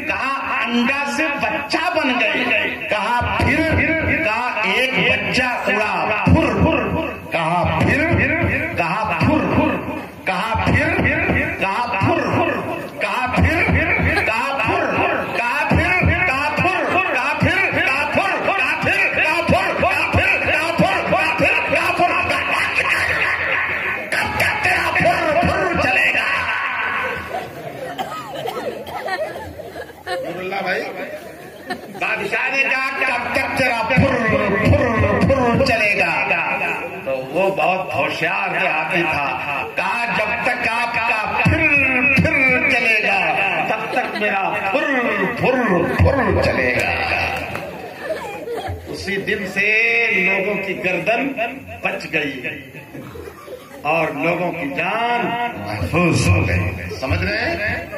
कहा अंडा से बच्चा बन गए, कहा फिर कहा एक बच्चा उड़ा फुर, कहा फिर कहा फुर, कहा फिर कहा फुर, कहा फिर कहा फुर, कहा फिर कहा फुर, कहा फिर कहा फुर, कहा फिर कहा फुर, कहा फिर कहा फुर, कहा फिर कहा फुर। कब तक तेरा फुर फुर चलेगा? भाई बादशाह ने कहा कब तक तेरा फुर फुर फुर चलेगा? तो वो बहुत होशियार देहाती था, कहा जब तक आपका फिर चलेगा तब तक मेरा फुर फुर फुर चलेगा। उसी दिन से लोगों की गर्दन बच गई और लोगों की जान महफूज हो गई। समझ रहे हैं?